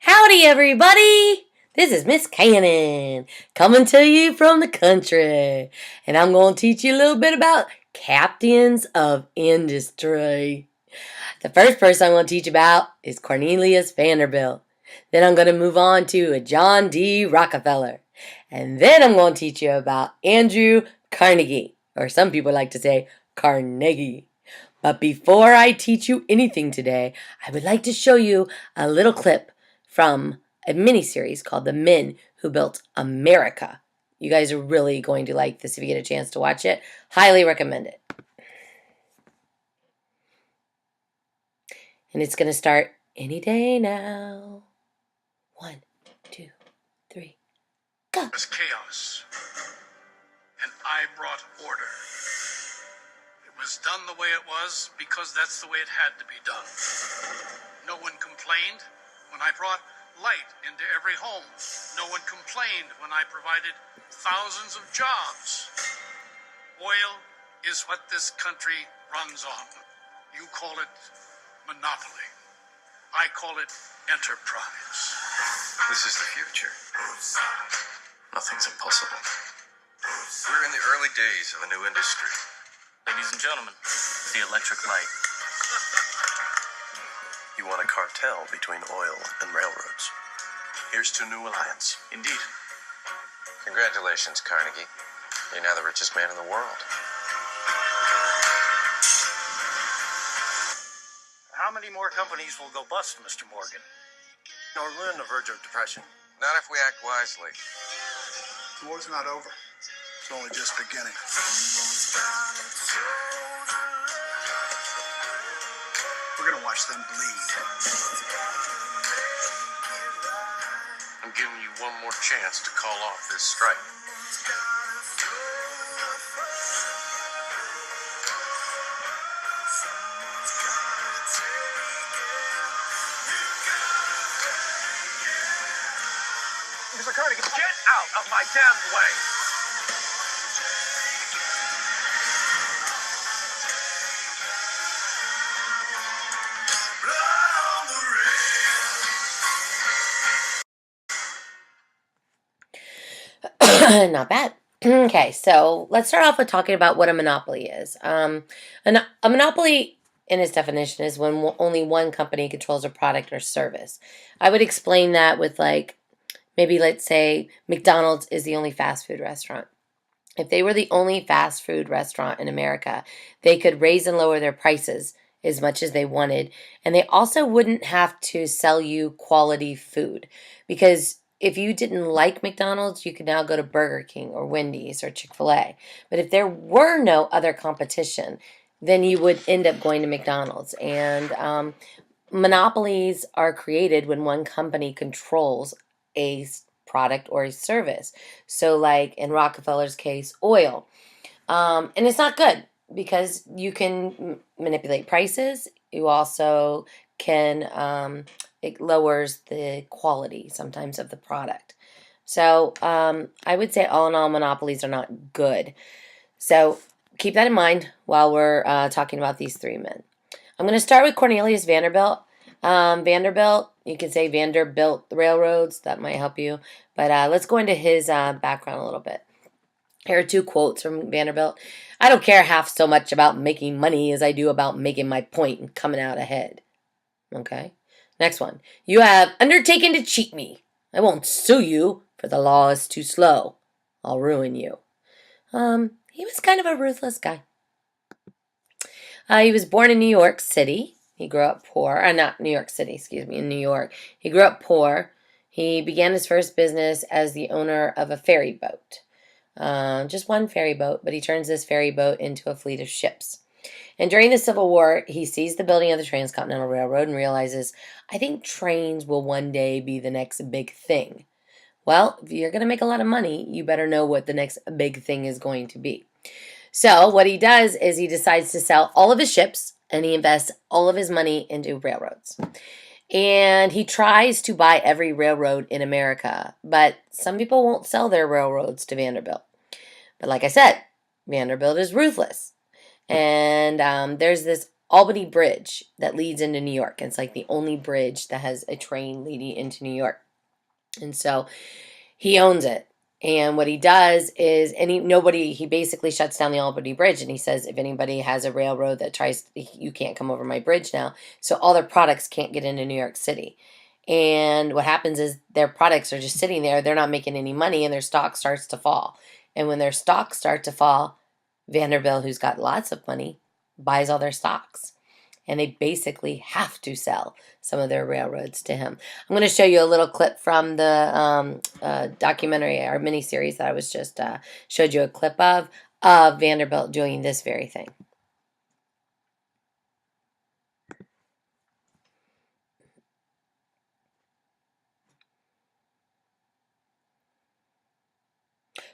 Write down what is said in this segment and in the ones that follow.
Howdy, everybody! This is Miss Cannon coming to you from the country, and I'm going to teach you a little bit about captains of industry. The first person I'm going to teach about is Cornelius Vanderbilt. Then I'm going to move on to John D. Rockefeller, and then I'm going to teach you about Andrew Carnegie, or some people like to say Carnegie. But before I teach you anything today, I would like to show you a little clip from a mini-series called The Men Who Built America. You guys are really going to like this if you get a chance to watch it. Highly recommend it. And it's going to start any day now. 1, 2, 3, go. It was chaos, and I brought order. It was done the way it was because that's the way it had to be done. No one complained when I brought light into every home. No one complained when I provided thousands of jobs. Oil is what this country runs on. You call it monopoly. I call it enterprise. This is the future. Nothing's impossible. We're in the early days of a new industry. Ladies and gentlemen, the electric light. You want a cartel between oil and railroads. Here's to new alliance. Indeed. Congratulations, Carnegie. You're now the richest man in the world. How many more companies will go bust, Mr. Morgan? Or we're on the verge of depression. Not if we act wisely. The war's not over. It's only just beginning. We're gonna watch them bleed. I'm giving you one more chance to call off this strike. Mr. Carnegie, get out of my damn way! Not bad. Okay, so let's start off with talking about what a monopoly is. A monopoly, in its definition, is when only one company controls a product or service. I would explain that with maybe let's say McDonald's is the only fast food restaurant. If they were the only fast food restaurant in America, they could raise and lower their prices as much as they wanted, and they also wouldn't have to sell you quality food, because if you didn't like McDonald's, you could now go to Burger King or Wendy's or Chick-fil-A. But if there were no other competition, then you would end up going to McDonald's. And monopolies are created when one company controls a product or a service. So like in Rockefeller's case, oil. And it's not good because you can manipulate prices. You also can, it lowers the quality sometimes of the product. So I would say all in all, monopolies are not good. So keep that in mind while we're talking about these three men. I'm going to start with Cornelius Vanderbilt. Vanderbilt, you can say Vanderbilt Railroads. That might help you. But let's go into his background a little bit. Here are 2 quotes from Vanderbilt. "I don't care half so much about making money as I do about making my point and coming out ahead." Okay. Next one. "You have undertaken to cheat me. I won't sue you, for the law is too slow. I'll ruin you." He was kind of a ruthless guy. He was born in New York City. He grew up poor. Not New York City, excuse me, in New York. He grew up poor. He began his first business as the owner of a ferry boat. Just one ferry boat, but he turns this ferry boat into a fleet of ships. And during the Civil War, he sees the building of the Transcontinental Railroad and realizes, I think trains will one day be the next big thing. Well, if you're going to make a lot of money, you better know what the next big thing is going to be. So what he does is he decides to sell all of his ships, and he invests all of his money into railroads. And he tries to buy every railroad in America, but some people won't sell their railroads to Vanderbilt. But like I said, Vanderbilt is ruthless. And there's this Albany Bridge that leads into New York. It's like the only bridge that has a train leading into New York. And so he owns it. And what he does is, he basically shuts down the Albany Bridge, and he says, if anybody has a railroad that tries, you can't come over my bridge now. So all their products can't get into New York City. And what happens is their products are just sitting there. They're not making any money, and their stock starts to fall. And when their stocks start to fall, Vanderbilt, who's got lots of money, buys all their stocks. And they basically have to sell some of their railroads to him. I'm going to show you a little clip from the documentary or miniseries that I was just showed you a clip of Vanderbilt doing this very thing.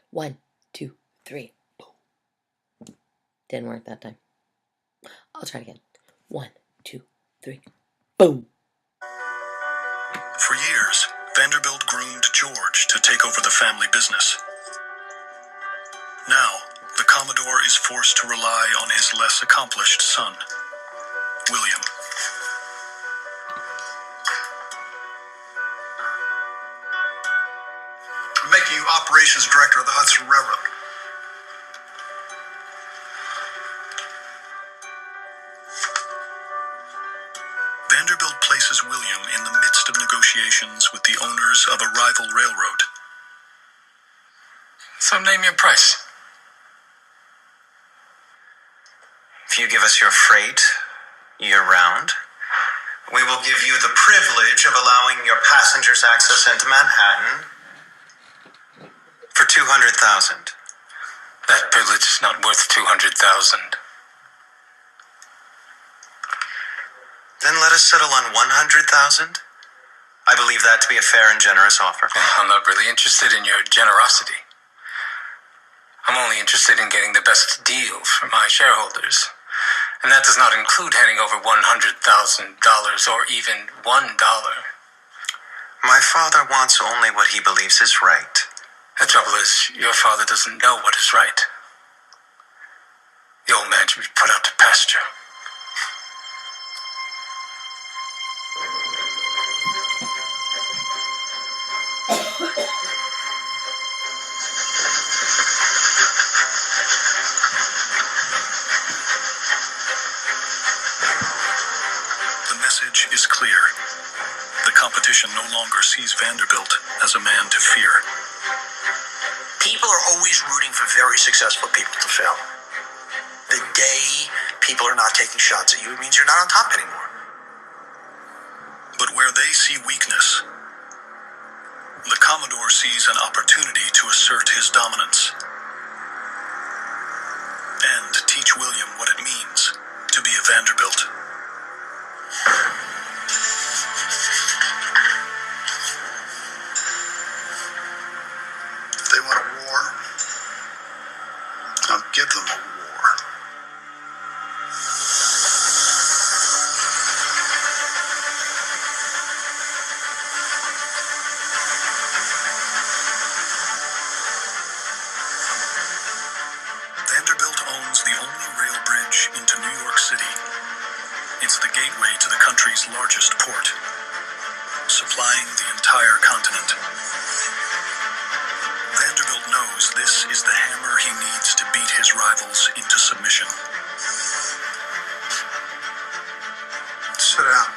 One, two, three. Boom. Didn't work that time. I'll try it again. 1, 2, 3. Boom. For years, Vanderbilt groomed George to take over the family business. Now, the Commodore is forced to rely on his less accomplished son, William. I'm making you operations director of the Hudson Railroad. Vanderbilt places William in the midst of negotiations with the owners of a rival railroad. So name your price. If you give us your freight year-round, we will give you the privilege of allowing your passengers access into Manhattan for $200,000. That privilege is not worth $200,000. Then let us settle on $100,000. I believe that to be a fair and generous offer. I'm not really interested in your generosity. I'm only interested in getting the best deal for my shareholders. And that does not include handing over $100,000 or even $1. My father wants only what he believes is right. The trouble is, your father doesn't know what is right. The old man should be put out to pasture. The message is clear. The competition no longer sees Vanderbilt as a man to fear. People are always rooting for very successful people to fail. The day people are not taking shots at you, it means you're not on top anymore. But where they see weakness, the Commodore sees an opportunity to assert his dominance and teach William what it means to be a Vanderbilt. If they want a war, I'll give them a war. Vanderbilt owns the only rail bridge into New York City. It's the gateway to the country's largest port, supplying the entire continent. Vanderbilt knows this is the hammer he needs to beat his rivals into submission. Sit down.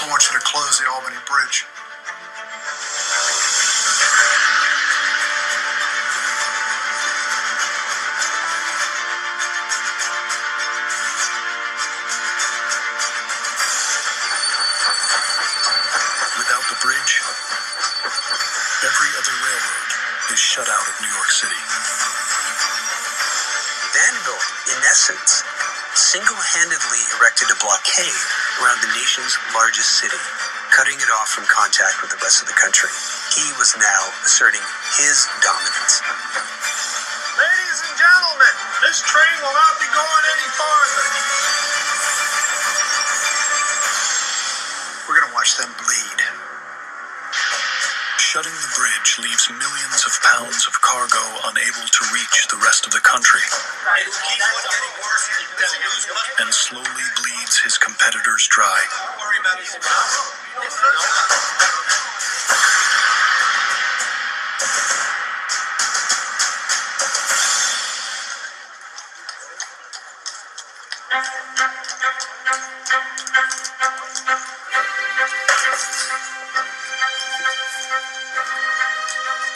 I want you to close the Albany Bridge. Without the bridge, every other railroad is shut out of New York City. Vanderbilt, in essence, single-handedly erected a blockade around the nation's largest city, cutting it off from contact with the rest of the country. He was now asserting his dominance. Ladies and gentlemen, this train will not be going any farther. We're going to watch them bleed. Shutting the bridge blockage leaves millions of pounds of cargo unable to reach the rest of the country, and slowly bleeds his competitors dry.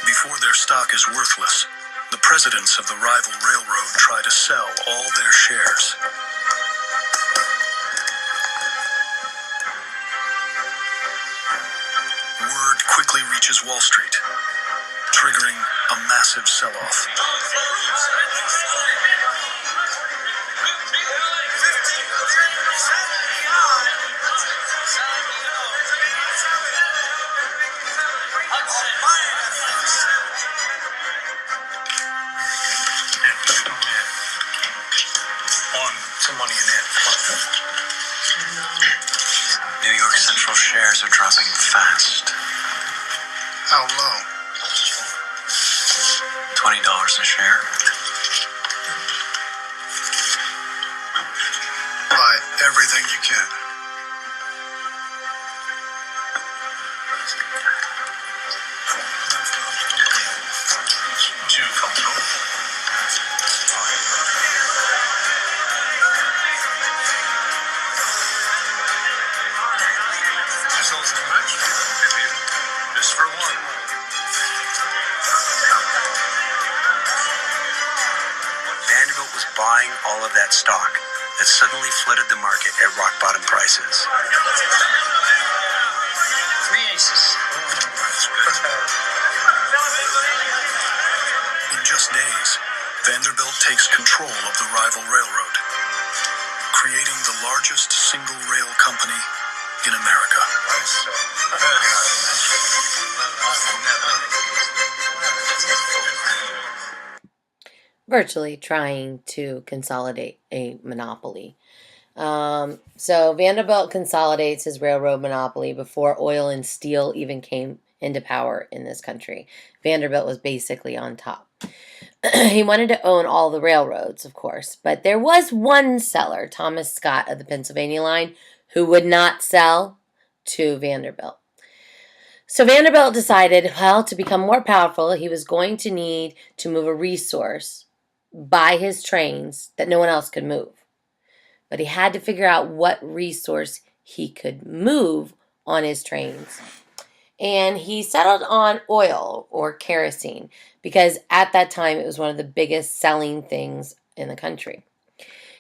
Before their stock is worthless, the presidents of the rival railroad try to sell all their shares. Word quickly reaches Wall Street, triggering a massive sell-off. Some money in it. New York Central shares are dropping fast. How low? $20 a share. Buy everything you can. Too comfortable. Just for one. Vanderbilt was buying all of that stock that suddenly flooded the market at rock bottom prices. 3 aces. In just days, Vanderbilt takes control of the rival railroad, creating the largest single rail company in America. Virtually trying to consolidate a monopoly. So Vanderbilt consolidates his railroad monopoly before oil and steel even came into power in this country. Vanderbilt was basically on top. He wanted to own all the railroads, of course, but there was one seller, Thomas Scott of the Pennsylvania line, who would not sell to Vanderbilt. So Vanderbilt decided, well, to become more powerful, he was going to need to move a resource by his trains that no one else could move. But he had to figure out what resource he could move on his trains. And he settled on oil or kerosene because at that time it was one of the biggest selling things in the country.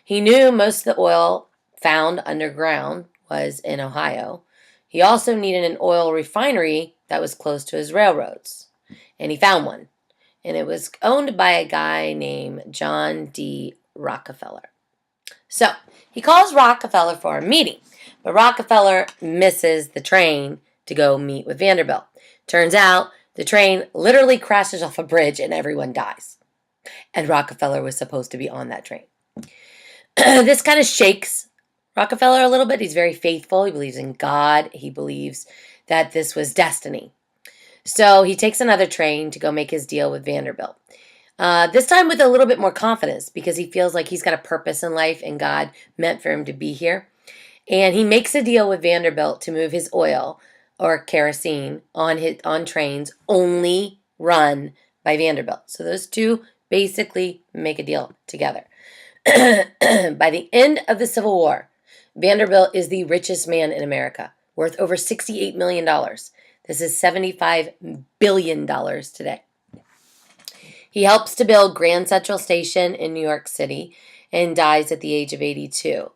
He knew most of the oil found underground was in Ohio. He also needed an oil refinery that was close to his railroads. And he found one. And it was owned by a guy named John D. Rockefeller. So he calls Rockefeller for a meeting, but Rockefeller misses the train to go meet with Vanderbilt. Turns out the train literally crashes off a bridge and everyone dies. And Rockefeller was supposed to be on that train. This kind of shakes Rockefeller a little bit. He's very faithful. He believes in God. He believes that this was destiny. So he takes another train to go make his deal with Vanderbilt. This time with a little bit more confidence because he feels like he's got a purpose in life and God meant for him to be here. And he makes a deal with Vanderbilt to move his oil or kerosene on trains only run by Vanderbilt. So those two basically make a deal together. By the end of the Civil War, Vanderbilt is the richest man in America, worth over $68 million. This is $75 billion today. He helps to build Grand Central Station in New York City and dies at the age of 82.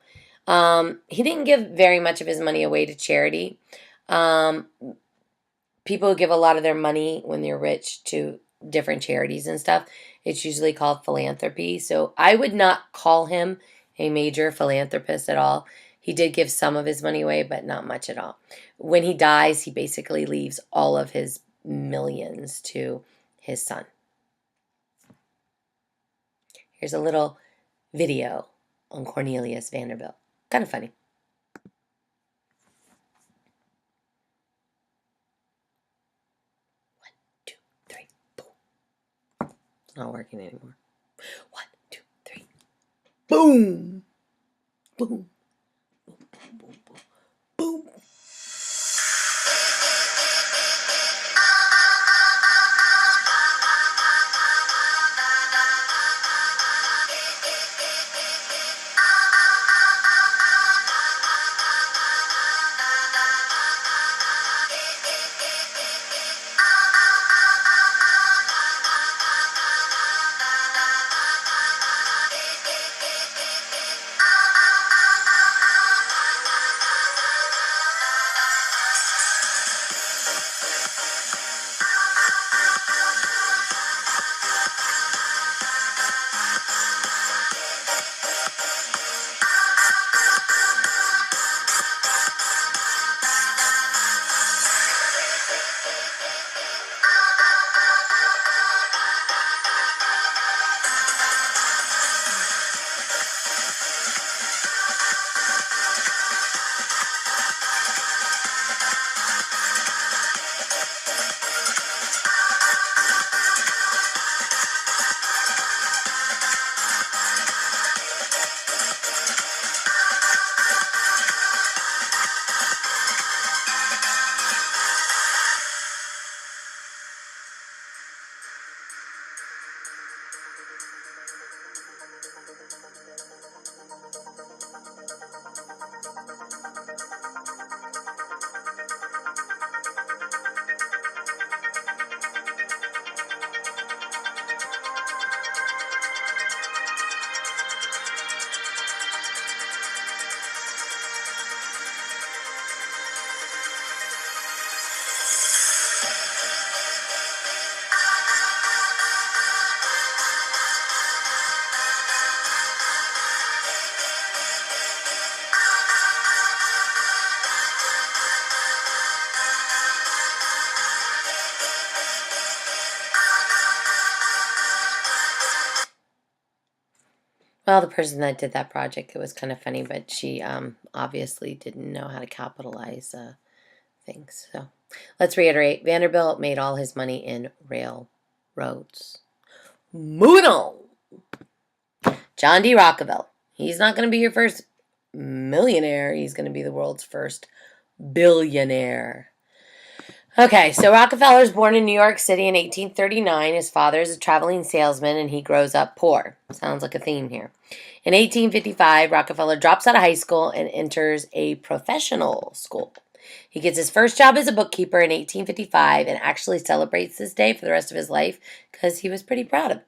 He didn't give very much of his money away to charity. People give a lot of their money when they're rich to different charities and stuff. It's usually called philanthropy. So I would not call him a major philanthropist at all. He did give some of his money away, but not much at all. When he dies, he basically leaves all of his millions to his son. Here's a little video on Cornelius Vanderbilt. Kind of funny. One, two. not working anymore. 1, 2, 3. Boom. Boom. Boom, boom, boom, boom. Boom. Well, the person that did that project, it was kind of funny, but she obviously didn't know how to capitalize things. So let's reiterate. Vanderbilt made all his money in railroads. Moving on. John D. Rockefeller. He's not going to be your first millionaire. He's going to be the world's first billionaire. Okay, so Rockefeller is born in New York City in 1839. His father is a traveling salesman, and he grows up poor. Sounds like a theme here. In 1855, Rockefeller drops out of high school and enters a professional school. He gets his first job as a bookkeeper in 1855 and actually celebrates this day for the rest of his life because he was pretty proud of it.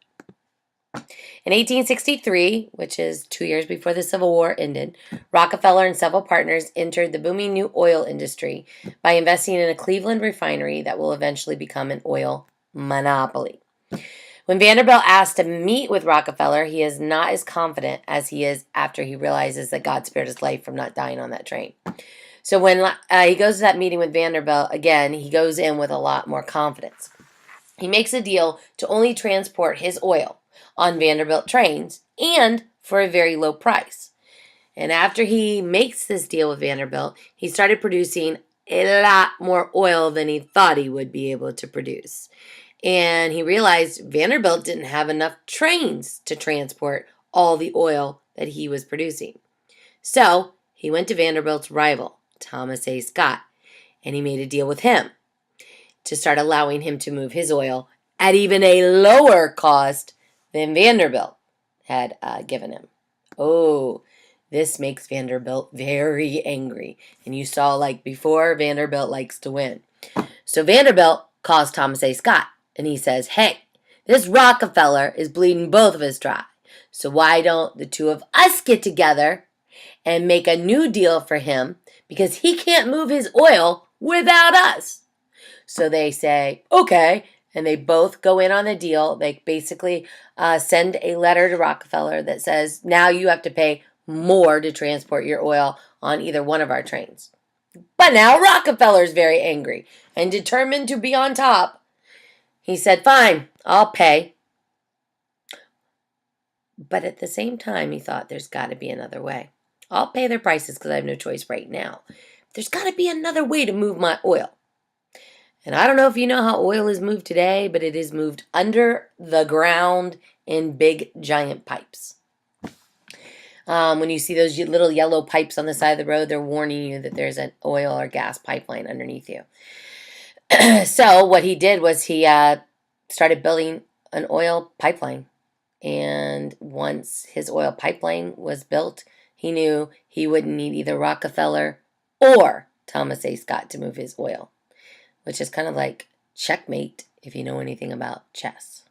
In 1863, which is 2 years before the Civil War ended, Rockefeller and several partners entered the booming new oil industry by investing in a Cleveland refinery that will eventually become an oil monopoly. When Vanderbilt asks to meet with Rockefeller, he is not as confident as he is after he realizes that God spared his life from not dying on that train. So when he goes to that meeting with Vanderbilt, again, he goes in with a lot more confidence. He makes a deal to only transport his oil on Vanderbilt trains and for a very low price. And after he makes this deal with Vanderbilt, he started producing a lot more oil than he thought he would be able to produce. And he realized Vanderbilt didn't have enough trains to transport all the oil that he was producing. So he went to Vanderbilt's rival, Thomas A. Scott, and he made a deal with him to start allowing him to move his oil at even a lower cost than Vanderbilt had given him. Oh, this makes Vanderbilt very angry. And you saw, like before, Vanderbilt likes to win. So Vanderbilt calls Thomas A. Scott, and he says, hey, this Rockefeller is bleeding both of us dry. So why don't the two of us get together and make a new deal for him because he can't move his oil without us? So they say, okay, and they both go in on a deal. They basically send a letter to Rockefeller that says, now you have to pay more to transport your oil on either one of our trains. But now Rockefeller's very angry and determined to be on top. He said, fine, I'll pay. But at the same time, he thought there's got to be another way. I'll pay their prices because I have no choice right now. There's got to be another way to move my oil. And I don't know if you know how oil is moved today, but it is moved under the ground in big, giant pipes. When you see those little yellow pipes on the side of the road, they're warning you that there's an oil or gas pipeline underneath you. So what he did was he started building an oil pipeline. And once his oil pipeline was built, he knew he wouldn't need either Rockefeller or Thomas A. Scott to move his oil, which is kind of like checkmate if you know anything about chess.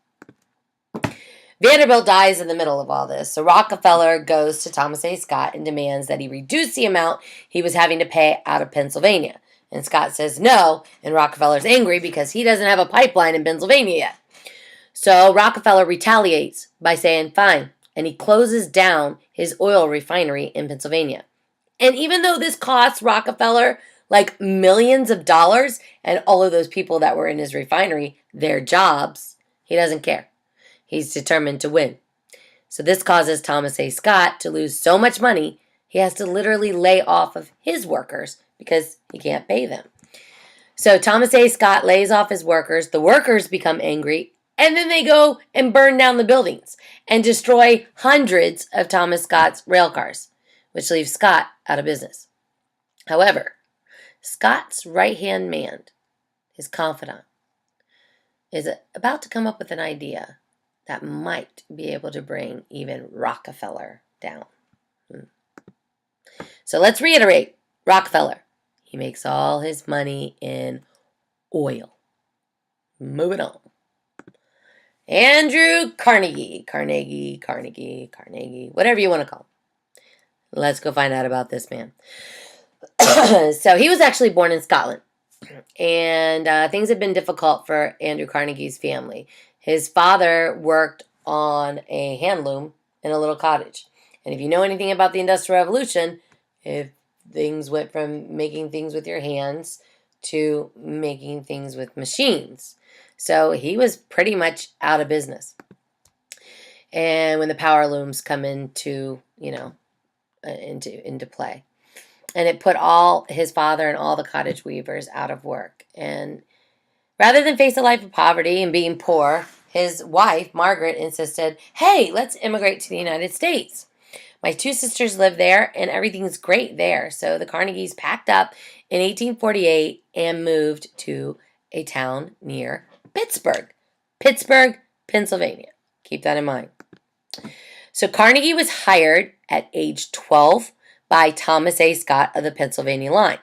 Vanderbilt dies in the middle of all this, so Rockefeller goes to Thomas A. Scott and demands that he reduce the amount he was having to pay out of Pennsylvania. And Scott says no, and Rockefeller's angry because he doesn't have a pipeline in Pennsylvania yet. So Rockefeller retaliates by saying fine, and he closes down his oil refinery in Pennsylvania. And even though this costs Rockefeller like millions of dollars and all of those people that were in his refinery their jobs, he doesn't care. He's determined to win. So this causes Thomas A. Scott to lose so much money, he has to literally lay off of his workers because he can't pay them. So Thomas A. Scott lays off his workers. The workers become angry, and then they go and burn down the buildings and destroy hundreds of Thomas Scott's rail cars, which leaves Scott out of business. However, Scott's right-hand man, his confidant, is about to come up with an idea that might be able to bring even Rockefeller down. So let's reiterate. Rockefeller, he makes all his money in oil. Moving on. Andrew Carnegie, whatever you want to call him. Let's go find out about this man. So he was actually born in Scotland. And things have been difficult for Andrew Carnegie's family. His father worked on a hand loom in a little cottage. And if you know anything about the Industrial Revolution, if things went from making things with your hands to making things with machines. So he was pretty much out of business. And when the power looms come into play. And it put all his father and all the cottage weavers out of work. And rather than face a life of poverty and being poor, his wife, Margaret, insisted, hey, let's immigrate to the United States. My two sisters live there, and everything's great there. So the Carnegies packed up in 1848 and moved to a town near Pittsburgh, Pennsylvania. Keep that in mind. So Carnegie was hired at age 12 by Thomas A. Scott of the Pennsylvania line.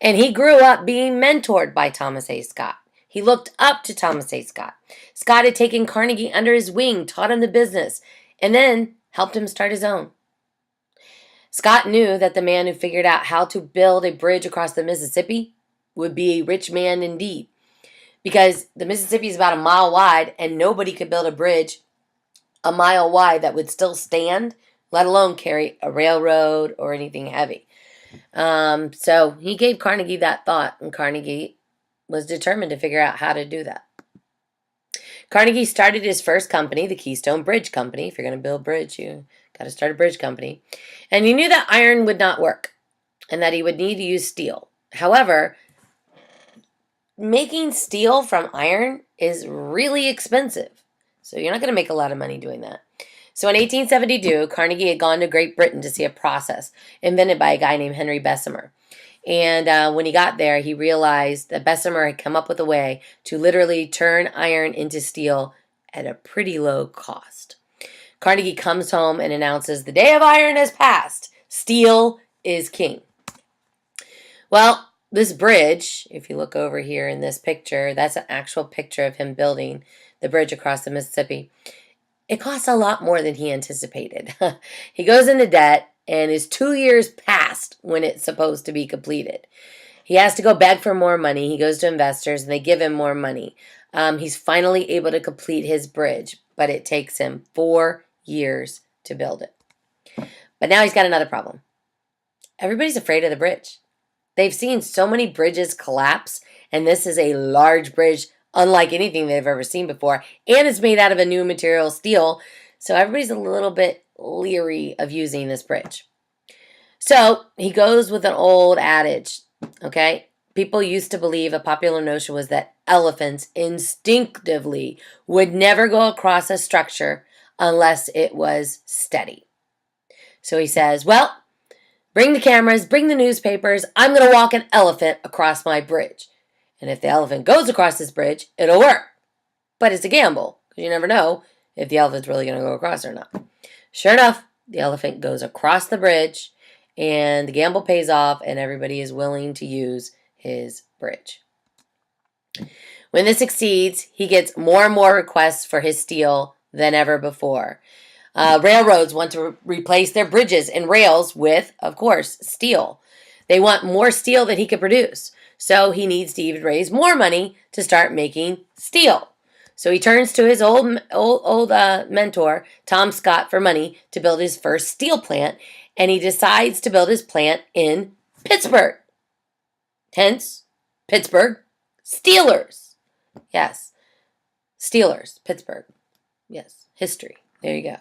And he grew up being mentored by Thomas A. Scott. He looked up to Thomas A. Scott. Scott had taken Carnegie under his wing, taught him the business, and then helped him start his own. Scott knew that the man who figured out how to build a bridge across the Mississippi would be a rich man indeed. Because the Mississippi is about a mile wide, and nobody could build a bridge a mile wide that would still stand, let alone carry a railroad or anything heavy. So he gave Carnegie that thought, and Carnegie was determined to figure out how to do that. Carnegie started his first company, the Keystone Bridge Company. If you're going to build a bridge, you got to start a bridge company. And he knew that iron would not work and that he would need to use steel. However, making steel from iron is really expensive. So you're not going to make a lot of money doing that. So in 1872, Carnegie had gone to Great Britain to see a process invented by a guy named Henry Bessemer. And when he got there, he realized that Bessemer had come up with a way to literally turn iron into steel at a pretty low cost. Carnegie comes home and announces, the day of iron has passed. Steel is king. Well, this bridge, if you look over here in this picture, that's an actual picture of him building the bridge across the Mississippi. It costs a lot more than he anticipated. He goes into debt and is 2 years past when it's supposed to be completed. He has to go beg for more money. He goes to investors and they give him more money. He's finally able to complete his bridge, but it takes him 4 years to build it. But now he's got another problem. Everybody's afraid of the bridge. They've seen so many bridges collapse, and this is a large bridge unlike anything they've ever seen before, and it's made out of a new material, steel, so everybody's a little bit leery of using this bridge. So he goes with an old adage, okay? people used to believe, a popular notion was that elephants instinctively would never go across a structure unless it was steady. So he says, well, bring the cameras, bring the newspapers. I'm going to walk an elephant across my bridge. And if the elephant goes across this bridge, it'll work. But it's a gamble, because you never know if the elephant's really going to go across or not. Sure enough, the elephant goes across the bridge, and the gamble pays off, and everybody is willing to use his bridge. When this succeeds, he gets more and more requests for his steel than ever before. Railroads want to replace their bridges and rails with, of course, steel. They want more steel than he could produce. So he needs to even raise more money to start making steel. So he turns to his old mentor, Tom Scott, for money to build his first steel plant, and he decides to build his plant in Pittsburgh. Hence, Pittsburgh Steelers. Yes, Steelers, Pittsburgh. Yes, history. There you go.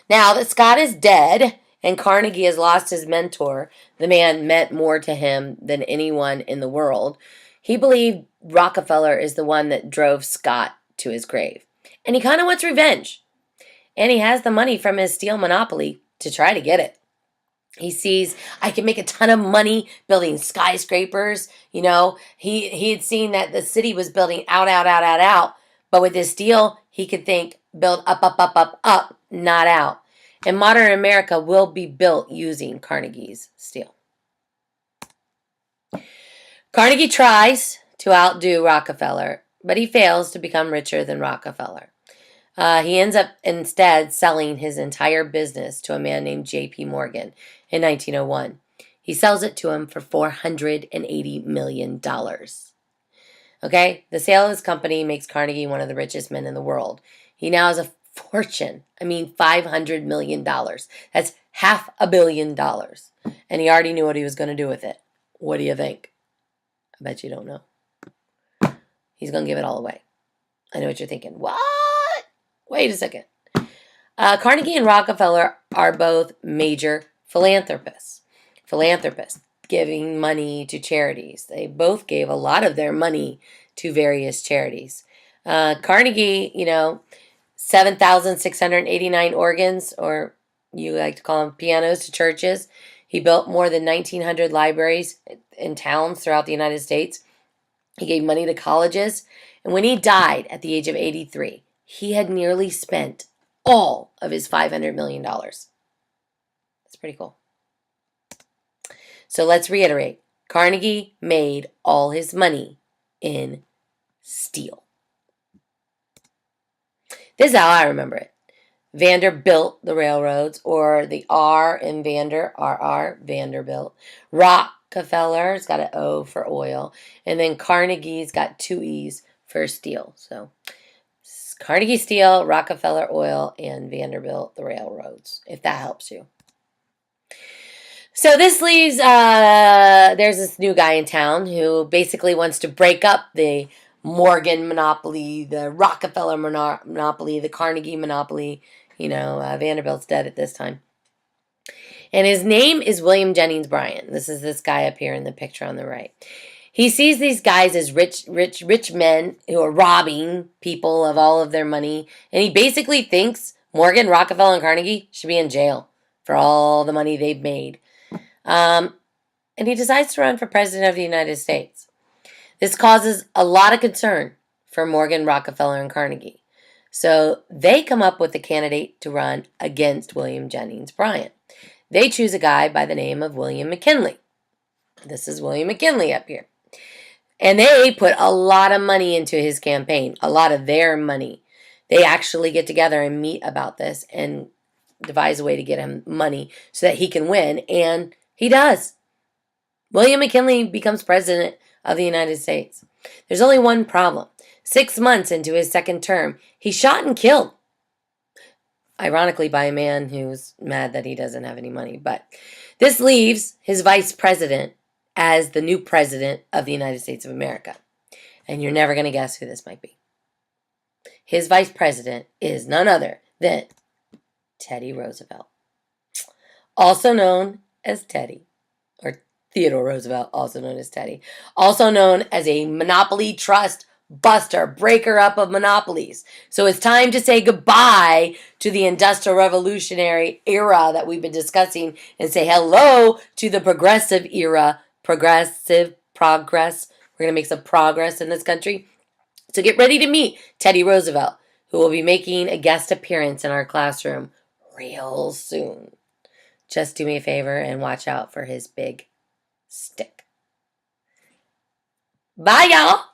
Now that Scott is dead and Carnegie has lost his mentor, the man meant more to him than anyone in the world, he believed Rockefeller is the one that drove Scott to his grave. And he kind of wants revenge. And he has the money from his steel monopoly to try to get it. He sees, I can make a ton of money building skyscrapers. You know, he had seen that the city was building out. But with his steel, he could think, build up, not out. And modern America will be built using Carnegie's steel. Carnegie tries to outdo Rockefeller, but he fails to become richer than Rockefeller. He ends up instead selling his entire business to a man named J.P. Morgan in 1901. He sells it to him for $480 million. Okay, the sale of his company makes Carnegie one of the richest men in the world. He now has a fortune. $500 million. That's $500 million. And he already knew what he was going to do with it. What do you think? I bet you don't know. He's going to give it all away. I know what you're thinking. What? Wait a second. Carnegie and Rockefeller are both major philanthropists. Giving money to charities. They both gave a lot of their money to various charities. Carnegie, 7,689 organs, or you like to call them pianos, to churches. He built more than 1,900 libraries in towns throughout the United States. He gave money to colleges. And when he died at the age of 83, he had nearly spent all of his $500 million. That's pretty cool. So let's reiterate. Carnegie made all his money in steel. This is how I remember it. Vander built the railroads, or the R in Vander, RR, Vanderbilt. Rockefeller's got an O for oil. And then Carnegie's got 2 E's for steel. So Carnegie Steel, Rockefeller Oil, and Vanderbilt the railroads, if that helps you. So this leaves, there's this new guy in town who basically wants to break up the Morgan monopoly, the Rockefeller monopoly, the Carnegie monopoly. Vanderbilt's dead at this time. And his name is William Jennings Bryan. This is this guy up here in the picture on the right. He sees these guys as rich men who are robbing people of all of their money. And he basically thinks Morgan, Rockefeller, and Carnegie should be in jail for all the money they've made. And he decides to run for president of the United States. This causes a lot of concern for Morgan, Rockefeller, and Carnegie. So they come up with a candidate to run against William Jennings Bryan. They choose a guy by the name of William McKinley. This is William McKinley up here. And they put a lot of money into his campaign, a lot of their money. They actually get together and meet about this and devise a way to get him money so that he can win, and he does. William McKinley becomes president of the United States. There's only one problem. 6 months into his second term, he's shot and killed. Ironically, by a man who's mad that he doesn't have any money. But this leaves his vice president as the new president of the United States of America. And you're never going to guess who this might be. His vice president is none other than Teddy Roosevelt. Also known as Teddy, or Theodore Roosevelt, also known as Teddy. Also known as a monopoly trust buster, breaker up of monopolies. So it's time to say goodbye to the Industrial Revolutionary era that we've been discussing and say hello to the progressive era. Progressive progress. We're going to make some progress in this country. So get ready to meet Teddy Roosevelt, who will be making a guest appearance in our classroom real soon. Just do me a favor and watch out for his big stick. Bye, y'all.